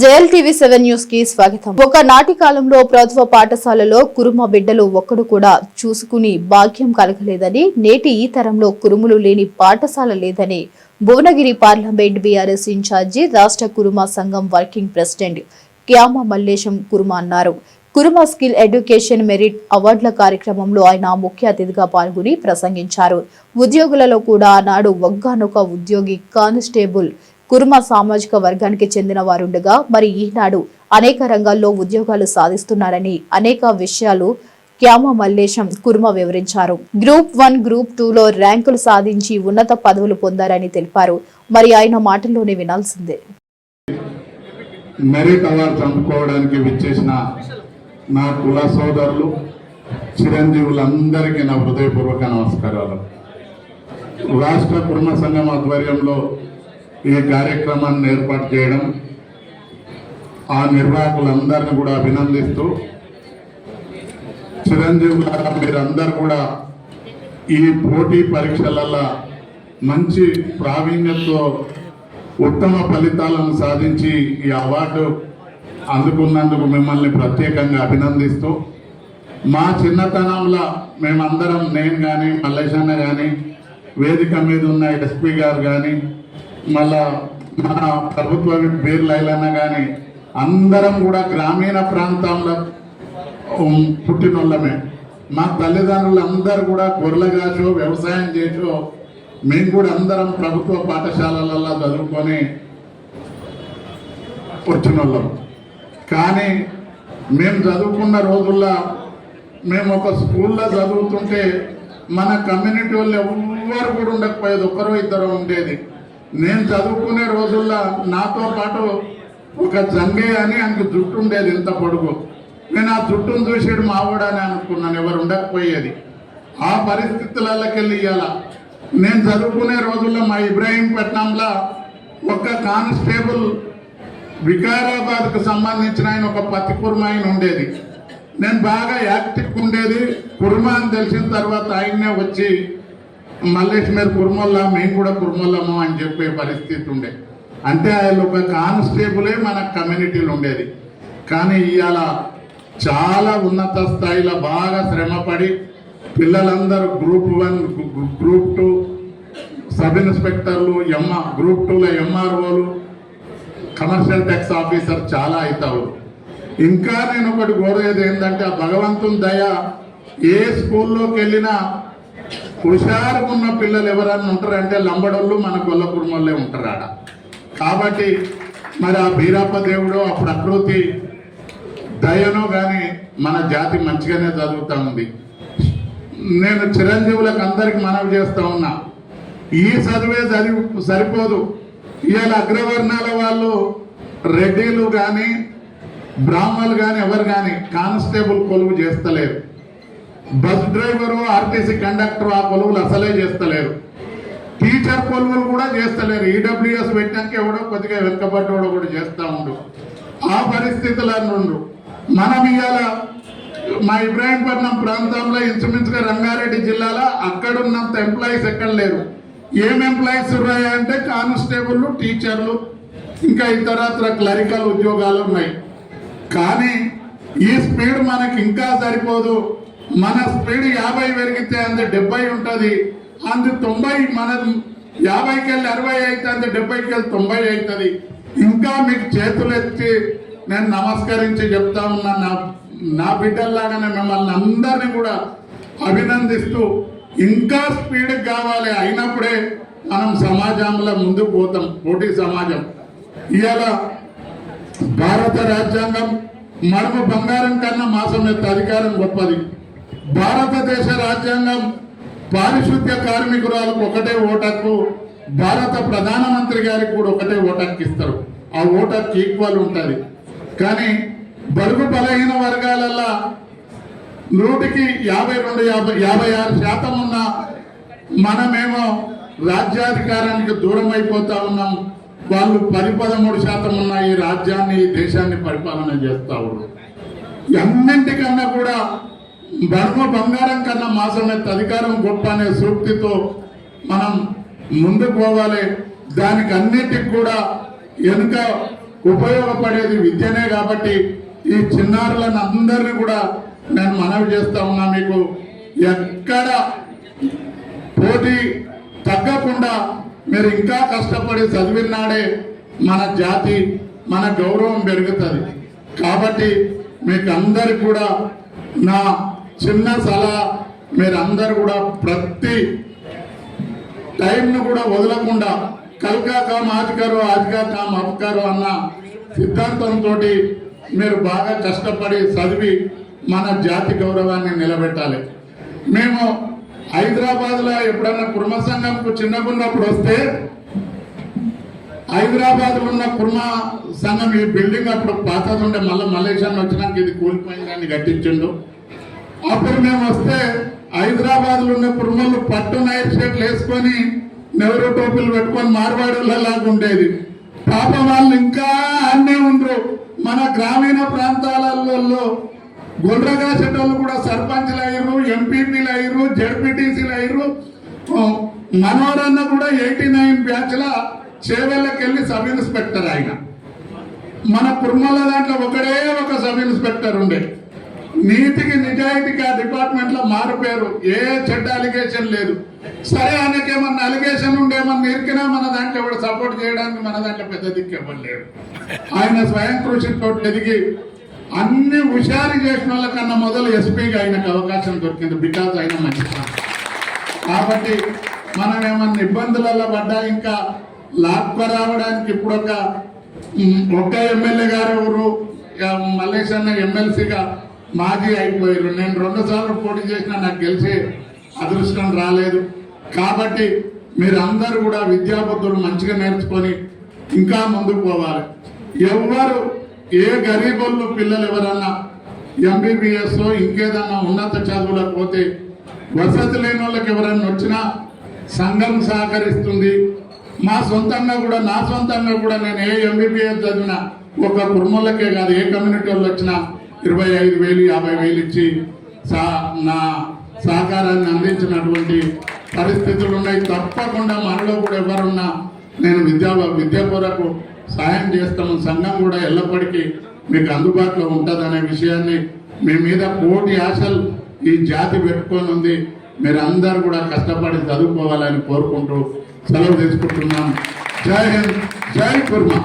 JLTV 7 news కి స్వాగతం. ఒక నాటి కాలంలో ప్రభుత్వ పాఠశాలలో కురుమ బిడ్డలు ఒక్కడు కూడా చూసుకుని భాగ్యం కలగలేదని, నేటి ఈ తరంలో కురుములు లేని పాఠశాల లేదని భువనగిరి పార్లమెంట్ బీఆర్ఎస్ ఇన్ఛార్జి రాష్ట్ర కురుమ సంఘం వర్కింగ్ ప్రెసిడెంట్ క్యామ మల్లేశం కురుమ అన్నారు. కురుమ స్కిల్ ఎడ్యుకేషన్ మెరిట్ అవార్డుల కార్యక్రమంలో ఆయన ముఖ్య అతిథిగా పాల్గొని ప్రసంగించారు. ఉద్యోగులలో కూడా ఆనాడు ఒక్కనొక ఉద్యోగి కానిస్టేబుల్ కురుమ సామాజిక వర్గానికి చెందిన వారుండగా మరి ఈనాడు అనేక రంగాల్లో ఉద్యోగాలు సాధిస్తున్నారని అనేక విషయాలు క్యామ మల్లేశం కురుమ వివరించారు. గ్రూప్ 1, గ్రూప్ 2లో ర్యాంకులు సాధించి ఉన్నత పదవులు పొందారని తెలిపారు. మరి ఆయన మాటల్లోనే వినాల్సిందే. మెరిట్ అవార్డు అందుకోవడానికి విచ్చేసిన నా కుల సోదరులు చిరంజీవులందరికీ నా హృదయపూర్వక నమస్కారాలు. రాష్ట్ర కుర్మ సంఘం ఆధ్వర్యంలో ఈ కార్యక్రమాన్ని ఏర్పాటు చేయడం, ఆ నిర్వాహకులందరినీ కూడా అభినందిస్తూ, చిరంజీవులారా మీరందరూ కూడా ఈ పోటీ పరీక్షలలో మంచి ప్రావీణ్యతతో ఉత్తమ ఫలితాలను సాధించి ఈ అవార్డు అందుకున్నందుకు మిమ్మల్ని ప్రత్యేకంగా అభినందిస్తూ, మా చిన్నతనంలో మేమందరం, నేను కానీ మల్లేశన్న కానీ, వేదిక మీద ఉన్న ఎస్పీ గారు కానీ, మళ్ళా మన ప్రభుత్వ పేరు లైలన్న కానీ, అందరం కూడా గ్రామీణ ప్రాంతంలో పుట్టినోళ్ళమే. మా తల్లిదండ్రులు అందరూ కూడా గొర్రెలుగాచో వ్యవసాయం చేసో మేము కూడా అందరం ప్రభుత్వ పాఠశాలలలో చదువుకొని వచ్చినోళ్ళం. కానీ మేము చదువుకున్న రోజుల్లో మేము ఒక స్కూల్లో చదువుతుంటే మన కమ్యూనిటీ వాళ్ళు ఎవరు కూడా ఉండకపోయేది, ఒకరో ఇద్దరు ఉండేది. నేను చదువుకునే రోజుల్లో నాతో పాటు ఒక జంగే అని ఆయనకు జుట్టు ఉండేది, ఇంత పొడుగు. నేను ఆ జుట్టును చూసేడు మావాడు అని అనుకున్నాను, ఎవరు ఉండకపోయేది. ఆ పరిస్థితులకి వెళ్ళి ఇవ్వాల నేను చదువుకునే రోజుల్లో మా ఇబ్రాహీంపట్నంలో ఒక కానిస్టేబుల్ వికారాబాద్కు సంబంధించిన ఆయన ఒక పత్తి కుర్మ ఆయన ఉండేది. నేను బాగా యాక్టివ్ ఉండేది. కుర్మ అని తెలిసిన తర్వాత ఆయన్నే వచ్చి మల్లేష్ మీరు కుర్మల్లా, మేము కూడా కుర్మల్లము అని చెప్పే పరిస్థితి ఉండే. అంటే ఆయన ఒక కానిస్టేబులే మన కమ్యూనిటీలో ఉండేది. కానీ ఇవాళ చాలా ఉన్నత స్థాయిలో బాగా శ్రమపడి పిల్లలందరూ గ్రూప్ 1, గ్రూప్ 2 సబ్ ఇన్స్పెక్టర్లు, గ్రూప్ 2లో ఎంఆర్ఓలు, కమర్షియల్ ట్యాక్స్ ఆఫీసర్ చాలా అవుతారు. ఇంకా నేను ఒకటి కోరేది ఏంటంటే, ఆ భగవంతుని దయ, ఏ స్కూల్లోకి వెళ్ళినా హుషారుకున్న పిల్లలు ఎవరన్నా ఉంటారంటే లంబడోళ్ళు మన గొల్ల కుర్మల్లే ఉంటారు ఆడ. కాబట్టి మరి ఆ బీరప్ప దేవుడు, ఆ ప్రకృతి దయనో కానీ మన జాతి మంచిగానే చదువుతూ ఉంది. నేను చిరంజీవులకు అందరికి మనవి చేస్తూ ఉన్నా, ఈ చదివే సరిపోదు. ఇవాళ అగ్రవర్ణాల వాళ్ళు, రెడ్డిలు కానీ బ్రాహ్మణులు కానీ ఎవరు కానీ కానిస్టేబుల్ కొలువు చేస్తలేరు. బస్ డ్రైవరు, ఆర్టీసీ కండక్టర్ ఆ కొలువులు అసలే చేస్తలేరు. టీచర్ కొలువులు కూడా చేస్తలేరు. ఈడబ్ల్యూఎస్ పెట్టాక ఎవడో కొద్దిగా వెనుకబడ్డోడో కూడా చేస్తూ ఉండు. ఆ పరిస్థితులను మనం ఇవాళ మా ఇబ్రాహీంపట్నం ప్రాంతంలో ఇంచుమించుగా రంగారెడ్డి జిల్లాలో అక్కడున్నంత ఎంప్లాయీస్ ఎక్కడ లేరు. ఏం ఎంప్లాయీస్ ఉన్నాయా అంటే కానిస్టేబుల్, టీచర్లు, ఇంకా ఇతరత్ర క్లరికల్ ఉద్యోగాలు ఉన్నాయి. కానీ ఈ స్పీడ్ మనకి ఇంకా సరిపోదు. మన స్పీడ్ 50 పెరిగితే అంత 70 ఉంటుంది, అంత 90, మన 50కి వెళ్ళి 60 అయితే అంత 70కి వెళ్ళి 90 అవుతుంది. ఇంకా మీకు చేతులు ఎత్తి నేను నమస్కరించి చెప్తా ఉన్నా, నా బిడ్డల్లాగానే మిమ్మల్ని అందరినీ కూడా అభినందిస్తూ, ఇంకా స్పీడ్ కావాలి. అయినప్పుడే మనం సమాజంలో ముందుకు పోతాం. పోటీ సమాజం. ఇవాళ భారత రాజ్యాంగం మడుము బంగారం కన్నా మాసం ఎత్త అధికారం గొప్పది. భారతదేశ రాజ్యాంగం పారిశుద్ధ్య కార్మికురాలకు ఒకటే ఓటక్కు, భారత ప్రధానమంత్రి గారికి కూడా ఒకటే ఓటక్కు ఇస్తారు. ఆ ఓటక్కు ఈక్వల్ ఉంటుంది. కానీ బడుగు బలహీన వర్గాలల్లో 100కి 52-56% ఉన్న మనమేమో రాజ్యాధికారానికి దూరం అయిపోతా ఉన్నాం. వాళ్ళు 10-13% ఉన్న ఈ రాజ్యాన్ని, ఈ దేశాన్ని పరిపాలన చేస్తూ ఉన్నారు. అన్నింటికన్నా కూడా బడుగు బంగారం కన్నా మాసమెత్త అధికారం గొప్ప అనే సూక్తితో మనం ముందుకు పోవాలి. దానికి అన్నిటికి కూడా వెనుక ఉపయోగపడేది విద్యనే. కాబట్టి ఈ చిన్నారులను అందరినీ కూడా నేను మనవి చేస్తా ఉన్నా, మీకు ఎక్కడ పోటీ తగ్గకుండా మీరు ఇంకా కష్టపడి చదివినాడే మన జాతి మన గౌరవం పెరుగుతుంది. కాబట్టి మీకు అందరికి కూడా నా చిన్న సలహా, మీరందరూ కూడా ప్రతి టైంను కూడా వదలకుండా కల్కా కామ్ ఆజ్ కరో ఆజ్గా కామ్ అబ్ కరో అన్న సిద్ధాంతంతో మీరు బాగా కష్టపడి చదివి మన జాతి గౌరవాన్ని నిలబెట్టాలి. మేము హైదరాబాద్లో ఎప్పుడన్నా కుర్మ సంఘంకు చిన్నగున్నప్పుడు వస్తే, హైదరాబాద్లో ఉన్న కుర్మ సంఘం ఈ బిల్డింగ్ అప్పుడు పాతది ఉండే, మళ్ళీ మలేషియా వచ్చినాక ఇది కూలిపోయిందని కట్టించిండు. అప్పుడు మేము వస్తే హైదరాబాద్లో ఉన్న కుర్మలు పట్టు నైట్ షర్ట్లు వేసుకొని నెవరు టోపీలు పెట్టుకొని మార్వాడులలాగా ఉండేది. పాప వాళ్ళు ఇంకా అన్నీ ఉండరు. మన గ్రామీణ ప్రాంతాలలో గుండ్రగా చెట్టోళ్ళు కూడా సర్పంచ్లు అయ్యారు, ఎంపీపీలు అయ్యారు, జడ్పీటీసీలు అయ్యారు. మనోరన్న కూడా 89 బ్యాచ్ల చేవెళ్ళకి వెళ్ళి సబ్ ఇన్స్పెక్టర్. ఆయన మన కుర్మల దాంట్లో ఒకడే ఒక సబ్ ఇన్స్పెక్టర్ ఉండే. నీతికి నిజాయితీకి ఆ డిపార్ట్మెంట్ లో మారిపోయారు. ఏ చెడ్డ అలిగేషన్ లేదు. సరే, ఆయనకేమన్నా అలిగేషన్ ఉండేమన్నా ఇరికినా మన దాంట్లో కూడా సపోర్ట్ చేయడానికి మన దాంట్లో పెద్ద దిక్కు ఇవ్వలేడు. ఆయన స్వయం కృషితో ఎదిగి అన్ని హుషారు చేసిన వాళ్ళకన్నా మొదలు ఎస్పీగా ఆయనకు అవకాశం దొరికింది. బికాజ్ ఆయన మంచి. కాబట్టి మనం ఏమన్నా ఇబ్బందులలో పడ్డా ఇంకా లాక్కు రావడానికి ఇప్పుడు ఒక ఎమ్మెల్యే గారు ఎవరు మల్లేష్ అన్న ఎమ్మెల్సీగా మాజీ అయిపోయారు. నేను 2 సార్లు పోటీ చేసినా నాకు గెలిచే అదృష్టం రాలేదు. కాబట్టి మీరందరూ కూడా విద్యాబుద్ధులు మంచిగా నేర్చుకొని ఇంకా ముందుకు పోవాలి. ఎవరు ఏ గరీబులు పిల్లలు ఎవరన్నా ఎంబీబీఎస్ ఇంకేదన్నా ఉన్నత చదువులకు పోతే వసతి లేని వాళ్ళకి ఎవరన్నా వచ్చినా సంఘం సహకరిస్తుంది. మా సొంతంగా కూడా నా సొంతంగా కూడా నేను ఏ ఎంబీబీఎస్ చదివినా ఒక కుర్మలకే కాదు, ఏ కమ్యూనిటీ వాళ్ళు వచ్చినా 25,000 50,000 ఇచ్చి నా సహకారాన్ని అందించినటువంటి పరిస్థితులు ఉన్నాయి. తప్పకుండా మనలో కూడా ఎవరున్నా నేను విద్య కొరకు సాయం చేస్తాము. సంఘం కూడా ఎల్లప్పటికీ మీకు అందుబాటులో ఉంటుందనే విషయాన్ని, మీ మీద కోటి ఆశలు ఈ జాతి పెట్టుకొని ఉంది. మీరు అందరూ కూడా కష్టపడి చదువుకోవాలని కోరుకుంటూ సెలవు తీసుకుంటున్నాను. జై హింద్, జై కుర్మా.